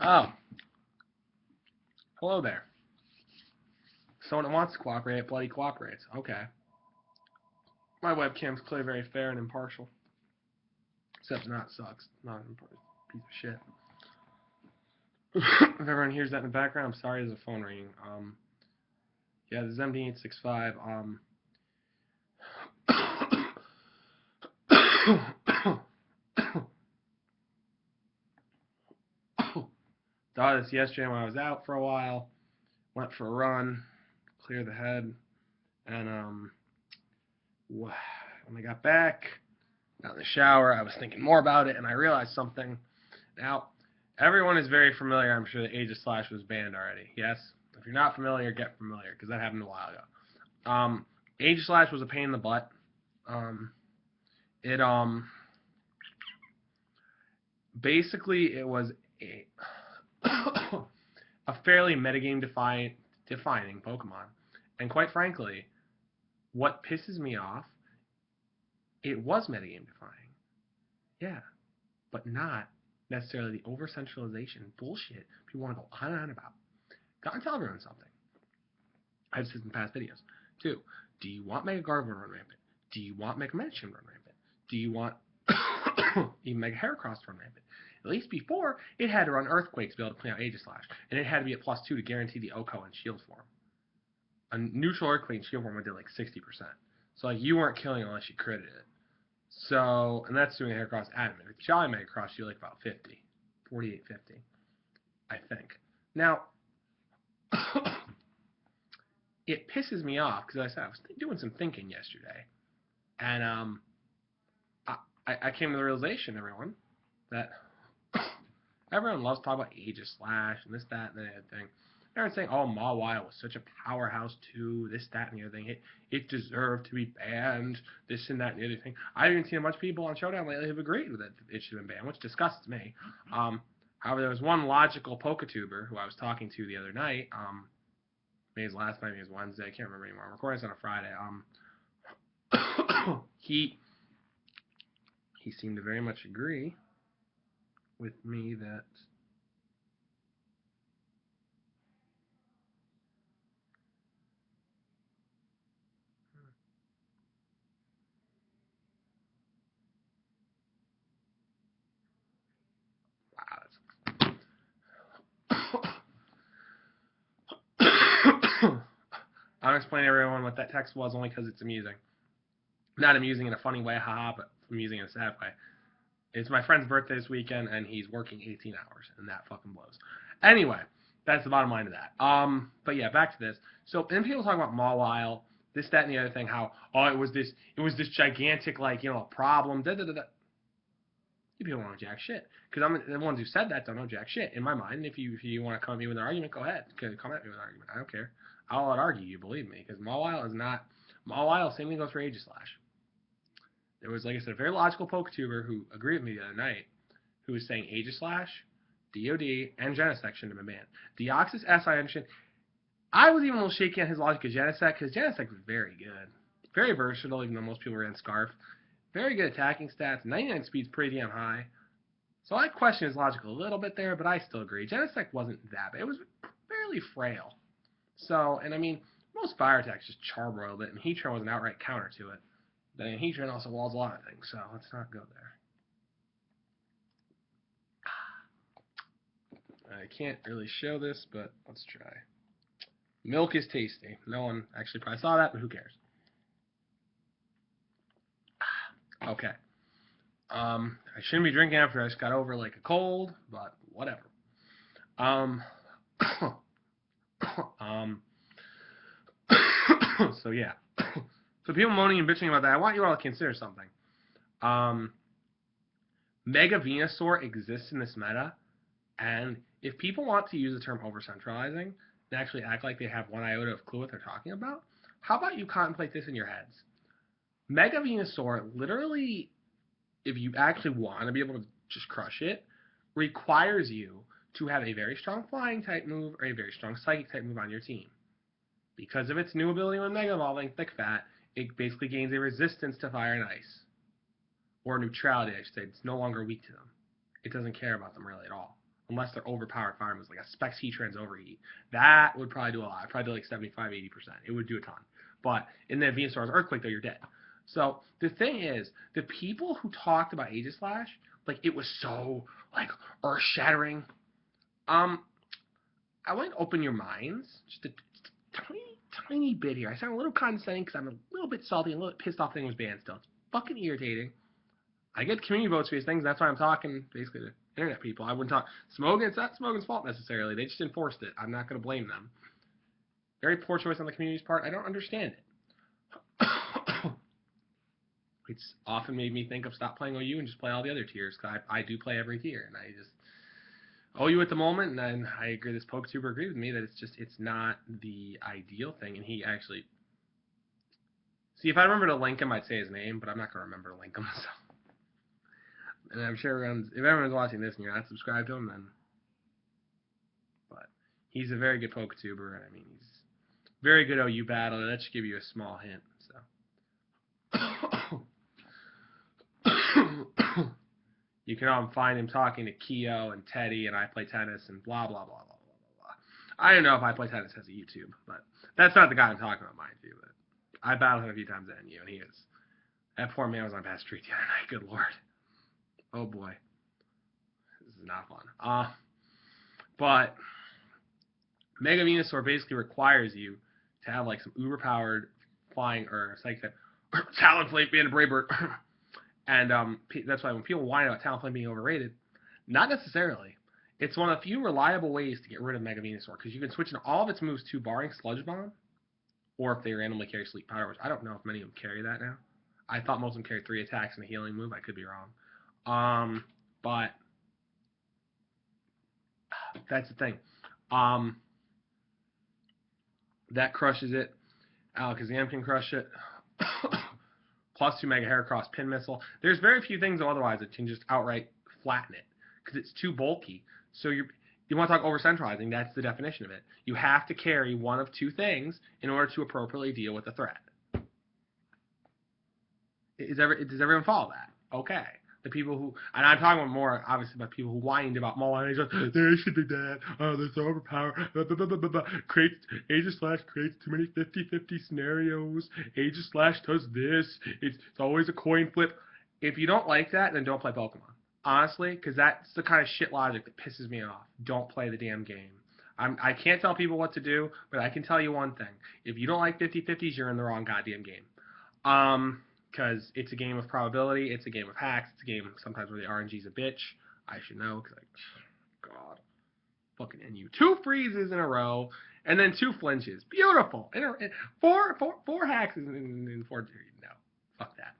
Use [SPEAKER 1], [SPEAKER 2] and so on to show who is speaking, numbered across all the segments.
[SPEAKER 1] Oh, hello there. Someone that wants to cooperate bloody cooperates. Okay. My webcam's clearly very fair and impartial. Except not sucks. Not an impartial piece of shit. If everyone hears that in the background, I'm sorry there's a phone ringing. Yeah, this is MD865. Thought this yesterday when I was out for a while. Went for a run, clear the head, and when I got back, got in the shower, I was thinking more about it, and I realized something. Now, everyone is very familiar, I'm sure, that Aegislash was banned already. Yes? If you're not familiar, get familiar, because that happened a while ago. Aegislash was a pain in the butt. It basically it was a a fairly metagame defining Pokemon. And quite frankly, what pisses me off, it was metagame defining. Yeah, but not necessarily the over-centralization bullshit people want to go on and on about. Gotta tell everyone something. I've said in past videos. Two, do you want Mega Gardevoir run rampant? Do you want Mega Mansion run rampant? Do you want even Mega Heracross run rampant? At least before, it had to run Earthquake to be able to clean out Aegislash, and it had to be at +2 to guarantee the OHKO and Shield form. A neutral Earthquake and Shield form would do like 60%. So like you weren't killing unless you critted it. So, and that's doing a Heracross Adamant. If Jolly Mega Cross, you like about 50, 48, 50, I think. Now, it pisses me off because I was doing some thinking yesterday, and I came to the realization, everyone, that everyone loves talking about Aegislash and this, that, and the other thing. Everyone's saying, oh, Mawile was such a powerhouse too, this, that, and the other thing. It deserved to be banned, this and that and the other thing. I haven't seen a bunch of people on Showdown lately who've agreed with it. It should have been banned, which disgusts me. However, there was one logical Pokatuber who I was talking to the other night. Maybe his last night, maybe it was Wednesday. I can't remember anymore. I'm recording this on a Friday. He seemed to very much agree with me that I'm explaining to everyone what that text was only because it's amusing. Not amusing in a funny way, haha, but amusing in a sad way. It's my friend's birthday this weekend, and he's working 18 hours, and that fucking blows. Anyway, that's the bottom line of that. But yeah, back to this. So then people talk about Mawile, this, that, and the other thing. How it was this gigantic problem. Da da da da. You people don't know jack shit. Because I'm the ones who said that don't know jack shit. In my mind, if you want to come at me with an argument, go ahead. Come at me with an argument. I don't care. I'll argue you, believe me. Because Mawile is not... Mawile, same thing goes for Aegislash. There was, like I said, a very logical Pokatuber who agreed with me the other night, who was saying Aegislash, DOD, and Genesect shouldn't have been banned. Deoxys, SIN should... I was even a little shaky on his logic of Genesect, because Genesect was very good. Very versatile, even though most people ran Scarf. Very good attacking stats. 99 speed's pretty damn high. So I question his logic a little bit there, but I still agree. Genesect wasn't that bad. It was fairly frail. So, and I mean, most fire attacks just charbroiled it, and Heatran was an outright counter to it. Then Heatran also walls a lot of things, so let's not go there. I can't really show this, but let's try. Milk is tasty. No one actually probably saw that, but who cares? Okay. I shouldn't be drinking after I just got over like a cold, but whatever. So yeah. So people moaning and bitching about that, I want you all to consider something. Mega Venasaur exists in this meta, and if people want to use the term overcentralizing and actually act like they have one iota of clue what they're talking about, how about you contemplate this in your heads? Mega Venusaur literally, if you actually want to be able to just crush it, requires you to have a very strong flying type move or a very strong psychic type move on your team. Because of its new ability when Mega Evolving, Thick Fat, it basically gains a resistance to fire and ice. Or neutrality, I should say. It's no longer weak to them. It doesn't care about them really at all. unless they're overpowered fire moves, like a Specs Heatran's Overheat. That would probably do a lot. I'd probably do like 75, 80%. It would do a ton. But in the Venusaur's Earthquake, though, you're dead. So the thing is, the people who talked about Aegislash, like, it was so, like, earth-shattering. I want to open your minds just a tiny bit here. I sound a little condescending because I'm a little bit salty and a little bit pissed off thing was banned still. It's fucking irritating. I get community votes for these things. That's why I'm talking basically to internet people. I wouldn't talk Smogan. It's not Smogan's fault necessarily. They just enforced it. I'm not going to blame them. Very poor choice on the community's part. I don't understand it. It's often made me think of stop playing OU and just play all the other tiers, because I do play every tier, and I just OU at the moment, and then I agree, this PokeTuber agrees with me that it's not the ideal thing, and he actually, see, if I remember to link him, I'd say his name, but I'm not going to remember to link him, so. And I'm sure if everyone's watching this and you're not subscribed to him, then, but he's a very good PokeTuber, and I mean, he's very good OU battler. That should give you a small hint, so. You can find him talking to Keo and Teddy, and I play tennis, and blah, blah, blah, blah, blah, blah. I don't know if I play tennis has a YouTube, but that's not the guy I'm talking about, mind you. But I battled him a few times at NU, and he is. That poor man was on bad streak the other night, good lord. Oh boy. This is not fun. But Mega Venasaur basically requires you to have like some uber-powered flying or psychic Talonflame being a Brave Bird. And that's why when people whine about Talonflame being overrated, not necessarily. It's one of the few reliable ways to get rid of Mega Venusaur, because you can switch in all of its moves to barring Sludge Bomb, or if they randomly carry Sleep Powder, which I don't know if many of them carry that now. I thought most of them carried 3 attacks and a healing move. I could be wrong. But that's the thing. That crushes it. Alakazam can crush it. Plus 2 Mega Heracross Pin Missile. There's very few things otherwise that can just outright flatten it, because it's too bulky. So you want to talk overcentralizing, that's the definition of it. You have to carry one of 2 things in order to appropriately deal with the threat. Does everyone follow that? Okay. The people who, and I'm talking more obviously about people who whined about Mullen. They should be dead. Oh, they're so overpowered. Aegislash creates too many 50-50 scenarios. Aegislash does this. It's always a coin flip. If you don't like that, then don't play Pokemon. Honestly, because that's the kind of shit logic that pisses me off. Don't play the damn game. I can't tell people what to do, but I can tell you one thing. If you don't like 50-50s, you're in the wrong goddamn game. Because it's a game of probability, it's a game of hacks, it's a game sometimes where the RNG's a bitch. I should know, because, God. Fucking NU. 2 freezes in a row, and then 2 flinches. Beautiful. Four hacks in 4. No. Fuck that.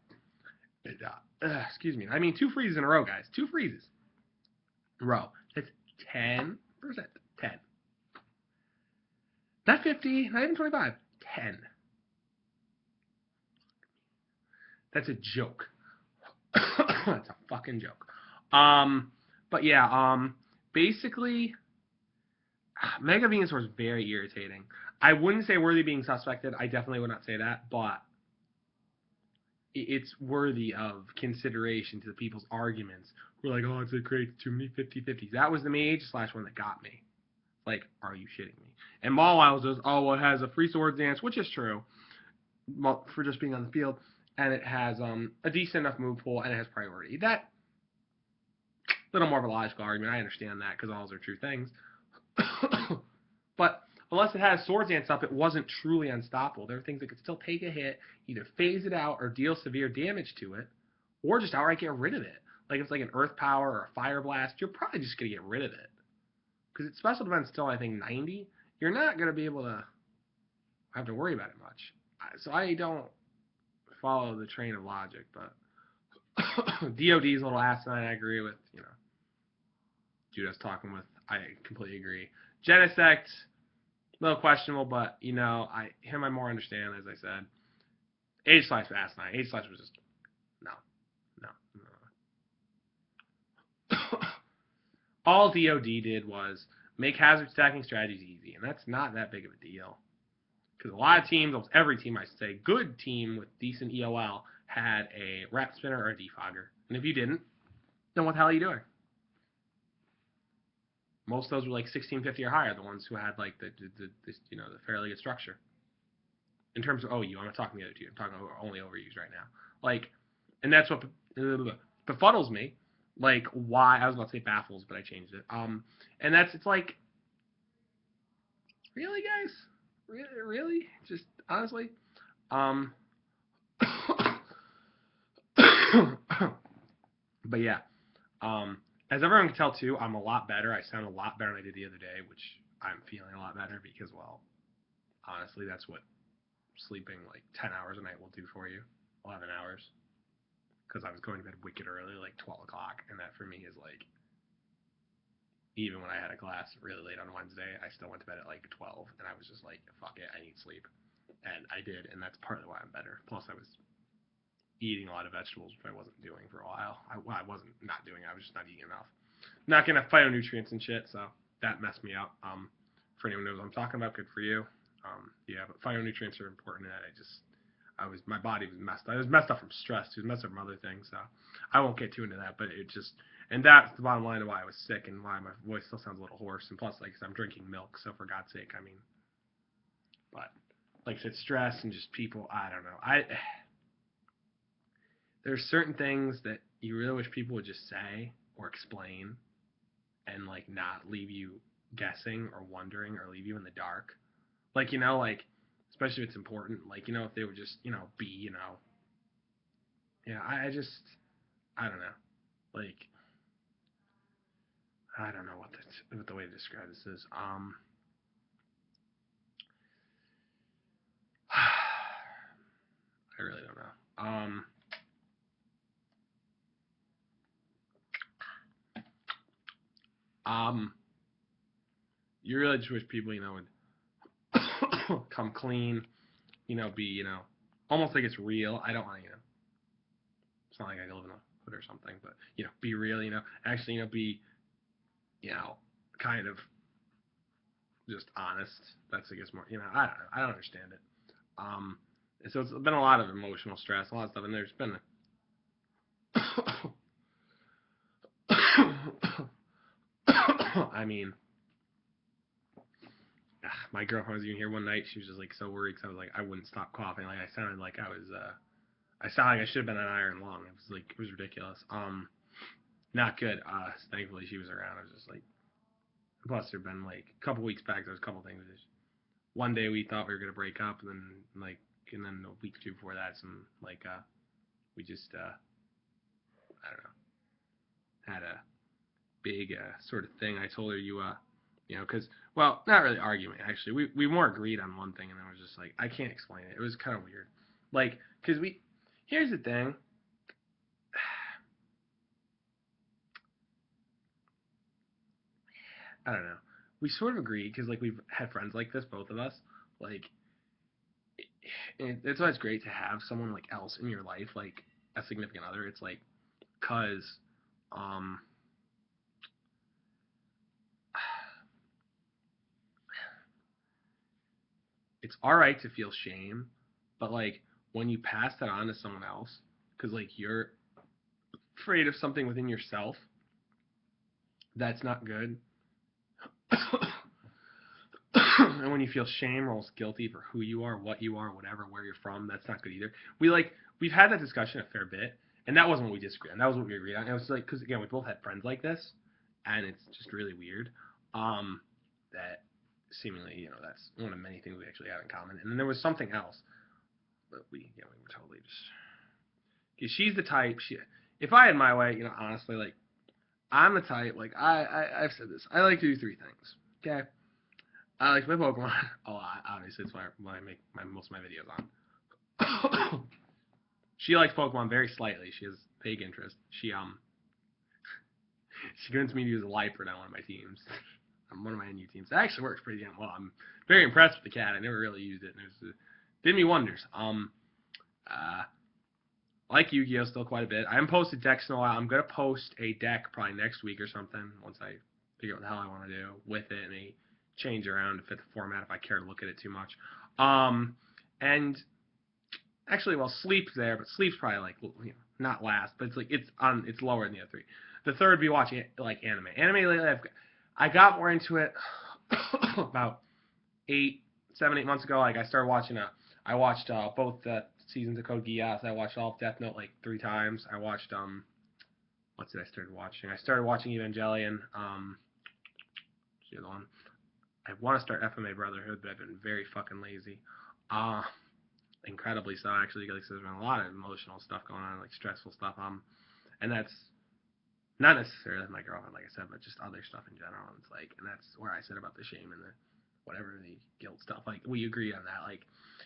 [SPEAKER 1] Excuse me. I mean, 2 freezes in a row, guys. 2 freezes in a row. That's 10%. 10. Not 50, not even 25. 10. That's a joke. That's a fucking joke. But yeah, basically, Mega Venusaur is very irritating. I wouldn't say worthy of being suspected. I definitely would not say that, but it's worthy of consideration to the people's arguments. We're like, oh, it creates too many 50-50s. That was the Aegislash one that got me. Like, are you shitting me? And Mawile says, oh, well, it has a free Swords Dance, which is true, for just being on the field. And it has a decent enough move pool, and it has priority. That, a little more of a logical argument. I understand that, because all those are true things. But unless it has Swords Dance up, it wasn't truly unstoppable. There are things that could still take a hit, either phase it out or deal severe damage to it, or just outright get rid of it. Like if it's like an Earth Power or a Fire Blast, you're probably just going to get rid of it. Because its special defense still, I think, 90. You're not going to be able to have to worry about it much. So I don't follow the train of logic, but DOD's a little asinine. I agree with, Judah's talking with. I completely agree. Genesect, a little questionable, but him I more understand, as I said. Aegislash was asinine. Aegislash was just no. All DOD did was make hazard stacking strategies easy, and that's not that big of a deal. Because a lot of teams, almost every team, I should say, good team with decent EOL, had a Rap Spinner or a Defogger. And if you didn't, then what the hell are you doing? Most of those were like 1650 or higher, the ones who had like the fairly good structure. In terms of OU, I'm not talking the other two. I'm talking only overuse right now. Like, and that's what befuddles me. Like, why I was about to say baffles, but I changed it. And it's like, really, guys, really, just honestly, um, but yeah, as everyone can tell too, I'm a lot better. I sound a lot better than I did the other day, which I'm feeling a lot better because, well, honestly, that's what sleeping like 10 hours a night will do for you. 11 hours. Because I was going to bed wicked early, like 12 o'clock, and that for me is like, even when I had a class really late on Wednesday, I still went to bed at like 12, and I was just like, fuck it, I need sleep. And I did, and that's partly why I'm better. Plus, I was eating a lot of vegetables, which I wasn't doing for a while. I wasn't not doing, I was just not eating enough. Not getting enough phytonutrients and shit, so that messed me up. For anyone who knows what I'm talking about, good for you. Yeah, but phytonutrients are important, and my body was messed up. I was messed up from stress. It was messed up from other things. So I won't get too into that, but and that's the bottom line of why I was sick and why my voice still sounds a little hoarse. And plus, like, cause I'm drinking milk, so for God's sake, I mean, but like I said, stress and just people, I don't know. There's certain things that you really wish people would just say or explain and like not leave you guessing or wondering or leave you in the dark. Like, like, especially if it's important, like, if they would just, be, I don't know. Like, I don't know what the way to describe this is. I really don't know. You really just wish people, would come clean, be, almost like it's real. I don't want to, it's not like I live in a hood or something, but, be real, actually, be, kind of just honest. That's, I guess, more, I don't understand it. So it's been a lot of emotional stress, a lot of stuff, and there's been I mean, my girlfriend was even here one night. She was just like so worried because I was like, I wouldn't stop coughing. Like I sounded like I sounded like I should have been an iron lung. It was ridiculous. Not good. Thankfully she was around. I was just like, plus there'd been like a couple weeks back. There was a couple things. One day we thought we were gonna break up, and then a week or two before that, we just I don't know, had a big sort of thing. I told her because, well, not really argument, actually. We more agreed on one thing, and I was just like, I can't explain it. It was kind of weird. Like, because here's the thing. I don't know. We sort of agreed, because, like, we've had friends like this, both of us. Like, it's always great to have someone, like, else in your life, like, a significant other. It's like, because, it's all right to feel shame, but like when you pass that on to someone else, because like you're afraid of something within yourself, that's not good. And when you feel shame or almost guilty for who you are, what you are, whatever, where you're from, that's not good either. We've had that discussion a fair bit, and that wasn't what we disagreed on. That was what we agreed on. And it was like, because again, we both had friends like this, and it's just really weird. That seemingly, that's one of many things we actually have in common. And then there was something else, but we were totally just. Cause she's the type. If I had my way, honestly, like I'm the type. Like I've said this. I like to do three things. Okay. I like to play Pokemon a lot. Obviously, it's what I make most of my videos on. She likes Pokemon very slightly. She has vague interest. She convinced me to use a Lifer on one of my teams. On one of my NU teams. It actually works pretty damn well. I'm very impressed with the cat. I never really used it, and it did me wonders. Like Yu-Gi-Oh! Still quite a bit. I haven't posted decks in a while. I'm gonna post a deck probably next week or something once I figure out what the hell I want to do with it and change around to fit the format if I care to look at it too much. And actually, well, Sleep's there, but Sleep's probably like not last, but it's lower than the other three. The third would be watching like anime. Anime lately, I got more into it about 7, 8 months ago. Like I started watching I watched both the seasons of Code Geass. I watched all of Death Note like 3 times. I watched what did I start watching? I started watching Evangelion. The other one. I want to start FMA Brotherhood, but I've been very fucking lazy. Incredibly so actually. Like there's been a lot of emotional stuff going on, like stressful stuff. And that's not necessarily my girlfriend, like I said, but just other stuff in general. It's like, and that's where I said about the shame and the whatever the guilt stuff. Like we agree on that, like,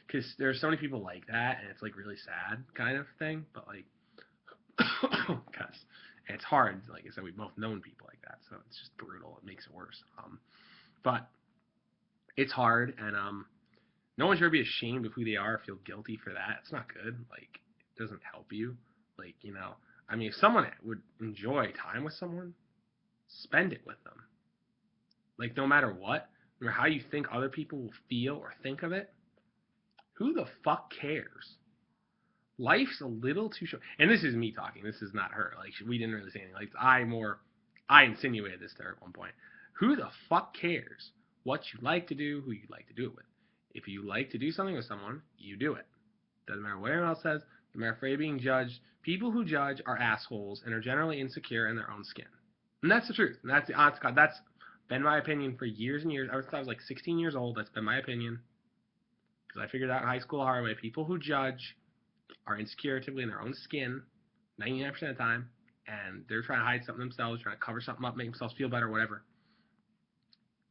[SPEAKER 1] because there's so many people like that, and it's like really sad kind of thing. But like, because it's hard. Like I said, we've both known people like that, so it's just brutal. It makes it worse. But it's hard, and no one should ever be ashamed of who they are or feel guilty for that. It's not good. Like, it doesn't help you. Like, I mean, if someone would enjoy time with someone, spend it with them. Like, no matter what, no matter how you think other people will feel or think of it, who the fuck cares? Life's a little too short. And this is me talking. This is not her. Like, we didn't really say anything. Like, I insinuated this to her at one point. Who the fuck cares what you like to do, who you like to do it with? If you like to do something with someone, you do it. Doesn't matter what anyone else says. Doesn't matter afraid of being judged. People who judge are assholes and are generally insecure in their own skin. And that's the truth. And that's the honest God. That's been my opinion for years and years. Ever since I was like 16 years old, that's been my opinion. Because I figured out in high school the hard way. People who judge are insecure typically in their own skin 99% of the time. And they're trying to hide something themselves, trying to cover something up, make themselves feel better, whatever.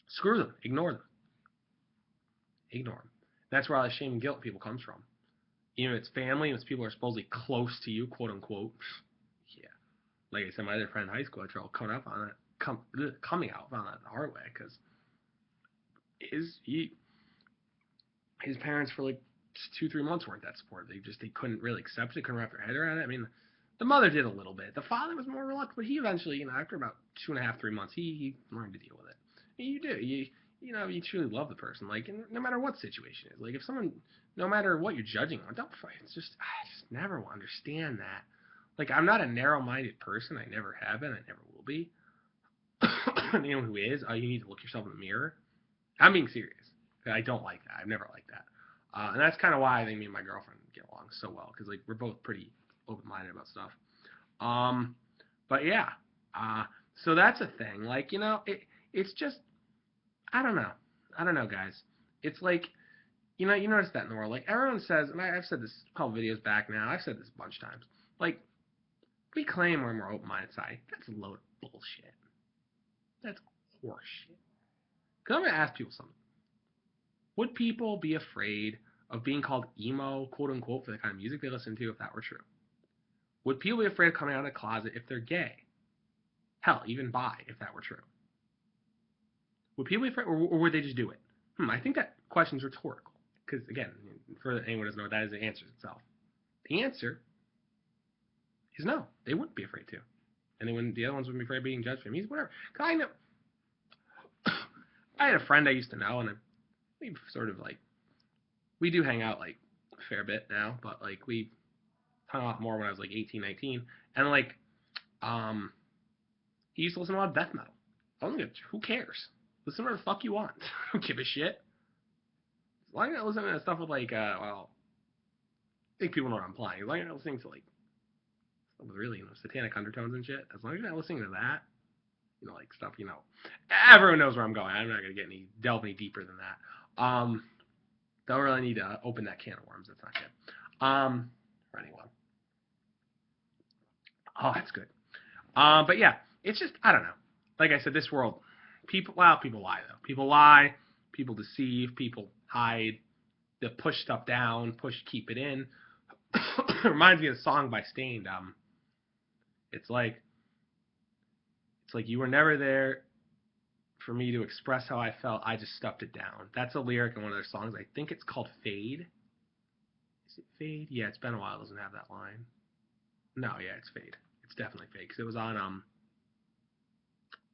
[SPEAKER 1] Screw them. Ignore them. Ignore them. That's where all the shame and guilt people comes from. Even if it's family, if it's people who are supposedly close to you, quote unquote. Yeah. Like I said, my other friend in high school, I tried coming out on that the hard way, because his parents for like 2-3 months weren't that supportive. They couldn't really accept it, couldn't wrap their head around it. I mean, the mother did a little bit. The father was more reluctant, but he eventually, after about 2.5-3 months, he learned to deal with it. And you do. You truly love the person, like, no matter what situation is. Like, if someone, no matter what you're judging on, don't fight. I just never will understand that. Like, I'm not a narrow-minded person. I never have been. I never will be. Anyone who is, you need to look yourself in the mirror. I'm being serious. I don't like that. I've never liked that. And that's kind of why I think me and my girlfriend get along so well, because like we're both pretty open-minded about stuff. But yeah. So that's a thing. Like, it's just, I don't know, guys. It's like, you notice that in the world. Like, everyone says, and I've said this a couple videos back now, I've said this a bunch of times. Like, we claim we're more open-minded side. That's a load of bullshit. That's horseshit. Because I'm going to ask people something. Would people be afraid of being called emo, quote-unquote, for the kind of music they listen to if that were true? Would people be afraid of coming out of the closet if they're gay? Hell, even bi, if that were true. Would people be afraid, or would they just do it? I think that question's rhetorical. Because, again, for anyone who doesn't know what that is, it answers itself. The answer is no. They wouldn't be afraid to. And the other ones wouldn't be afraid of being judged for music, whatever. Because I know, I had a friend I used to know, and we've sort of, like, we do hang out, like, a fair bit now, but, like, we hung out more when I was, like, 18, 19. And, like, he used to listen to a lot of death metal. Who cares? Listen to whatever the fuck you want. I don't give a shit. As long as you're not listening to stuff with, like, I think people know what I'm implying. As long as you're not listening to, like, stuff with really, satanic undertones and shit. As long as you're not listening to that, like, stuff, everyone knows where I'm going. I'm not going to delve any deeper than that. Don't really need to open that can of worms. That's not good. For anyone. Oh, that's good. But yeah, it's just, I don't know. Like I said, this world, people lie, though. People lie, people deceive, people hide, they push stuff down, keep it in. It reminds me of a song by Stained. It's like you were never there for me to express how I felt. I just stuffed it down. That's a lyric in one of their songs. I think it's called Fade. Is it Fade? Yeah, it's been a while. It doesn't have that line. No, yeah, it's Fade. It's definitely Fade, because it was on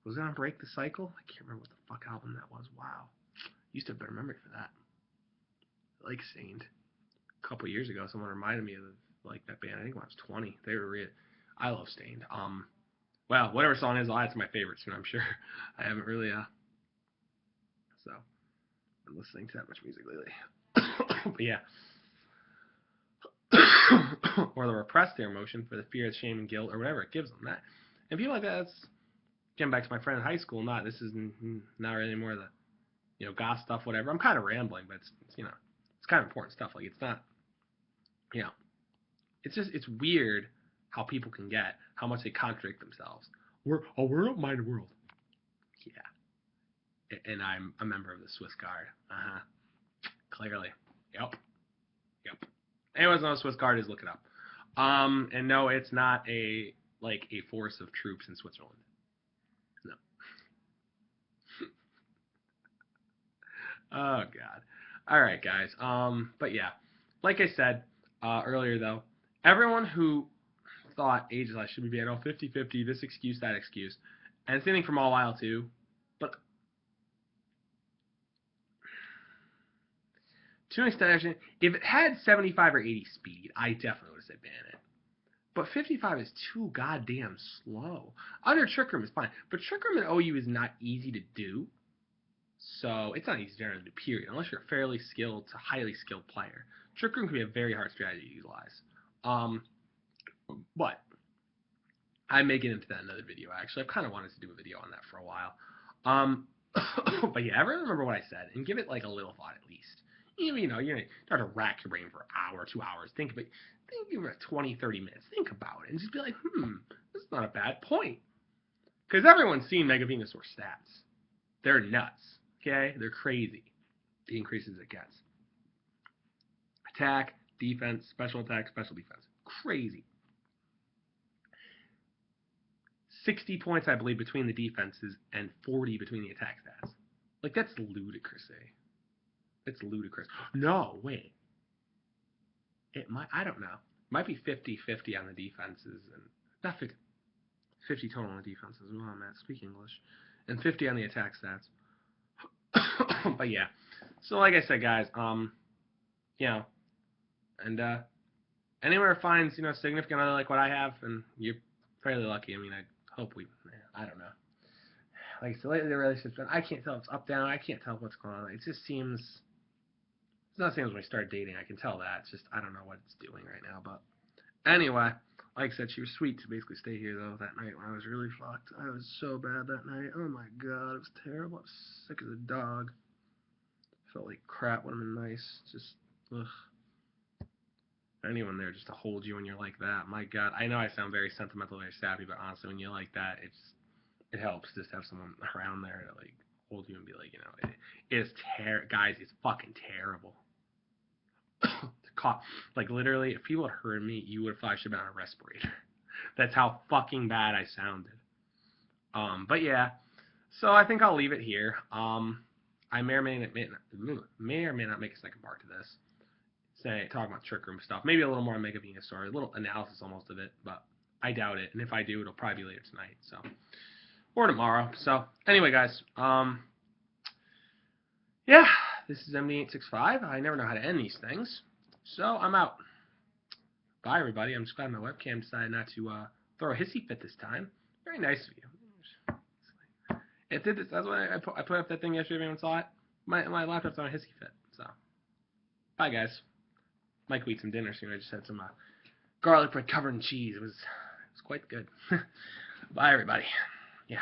[SPEAKER 1] was it on Break the Cycle? I can't remember what the fuck album that was. Wow. Used to have better memory for that. I like Stained. A couple years ago, someone reminded me of like that band. I think when I was 20. They were I love Stained. Well, whatever song is, I'll add to my favorites soon, I'm sure. I haven't really, so, been listening to that much music lately. But yeah. Or they'll repress their emotion for the fear of shame and guilt or whatever it gives them. That, and people like that, that's, getting back to my friend in high school, this is not really more of the, goth stuff, whatever. I'm kind of rambling, but it's it's kind of important stuff. Like, it's not, it's weird how people can get, how much they contradict themselves. We're not my world. Yeah. And I'm a member of the Swiss Guard. Clearly. Yep. Anyone knows Swiss Guard is, look it up. And no, it's not a force of troops in Switzerland. No. Oh God. All right, guys. But yeah, like I said earlier, though, everyone who thought Aegislash should be banned, 50-50, this excuse, that excuse, and same thing from All Wild too. But to an extent, actually, if it had 75 or 80 speed, I definitely would have said ban it. But 55 is too goddamn slow. Under Trick Room is fine, but Trick Room in OU is not easy to do. So it's not easy to do, period, unless you're a fairly skilled to highly skilled player. Trick Room can be a very hard strategy to utilize. But I may get into that in another video, actually. I've kind of wanted to do a video on that for a while. But yeah, everyone remember what I said, and give it a little thought at least. You don't have to rack your brain for an hour, 2 hours. Think 20, 30 minutes. Think about it, and just be like, this is not a bad point. Because everyone's seen Mega Venasaur stats. They're nuts. Okay? They're crazy. The increases it gets. Attack, defense, special attack, special defense. Crazy. 60 points, I believe, between the defenses and 40 between the attack stats. That's ludicrous, eh? It's ludicrous. No, wait. It might, I don't know. It might be 50-50 on the defenses, and not 50 total on the defenses. Oh, Matt, speak English. And 50 on the attack stats. But yeah. So like I said, guys, and anyone who finds, significant other like what I have, and you're fairly lucky. I mean, I hope I don't know. Like I said, lately the relationship's been, I can't tell if it's up, down, I can't tell what's going on. It just seems, it's not the same as when we started dating, I can tell that. It's just, I don't know what it's doing right now, but anyway, like I said, she was sweet to basically stay here, though, that night when I was really fucked. I was so bad that night. Oh my God, it was terrible. I was sick as a dog. Felt like crap when I'm nice. Just, ugh. Anyone there just to hold you when you're like that. My God, I know I sound very sentimental, very sappy, but honestly, when you're like that, it helps just to have someone around there to hold you and be like, it is guys, it's fucking terrible. Literally, if people had heard me, you would have thought I should have been on a respirator. That's how fucking bad I sounded. But yeah, so I think I'll leave it here. I may or may not make a second part to this. Talk about Trick Room stuff. Maybe a little more on Mega Venasaur, a little analysis almost of it, but I doubt it. And if I do, it'll probably be later tonight, so, or tomorrow. So anyway, guys, yeah, this is MD865. I never know how to end these things, so I'm out. Bye, everybody. I'm just glad my webcam decided not to throw a hissy fit this time. Very nice of you. It did this. That's why I put up that thing yesterday. Everyone saw it. My laptop's on a hissy fit. So, bye, guys. Might eat some dinner soon. I just had some garlic bread covered in cheese. It was quite good. Bye, everybody. Yeah.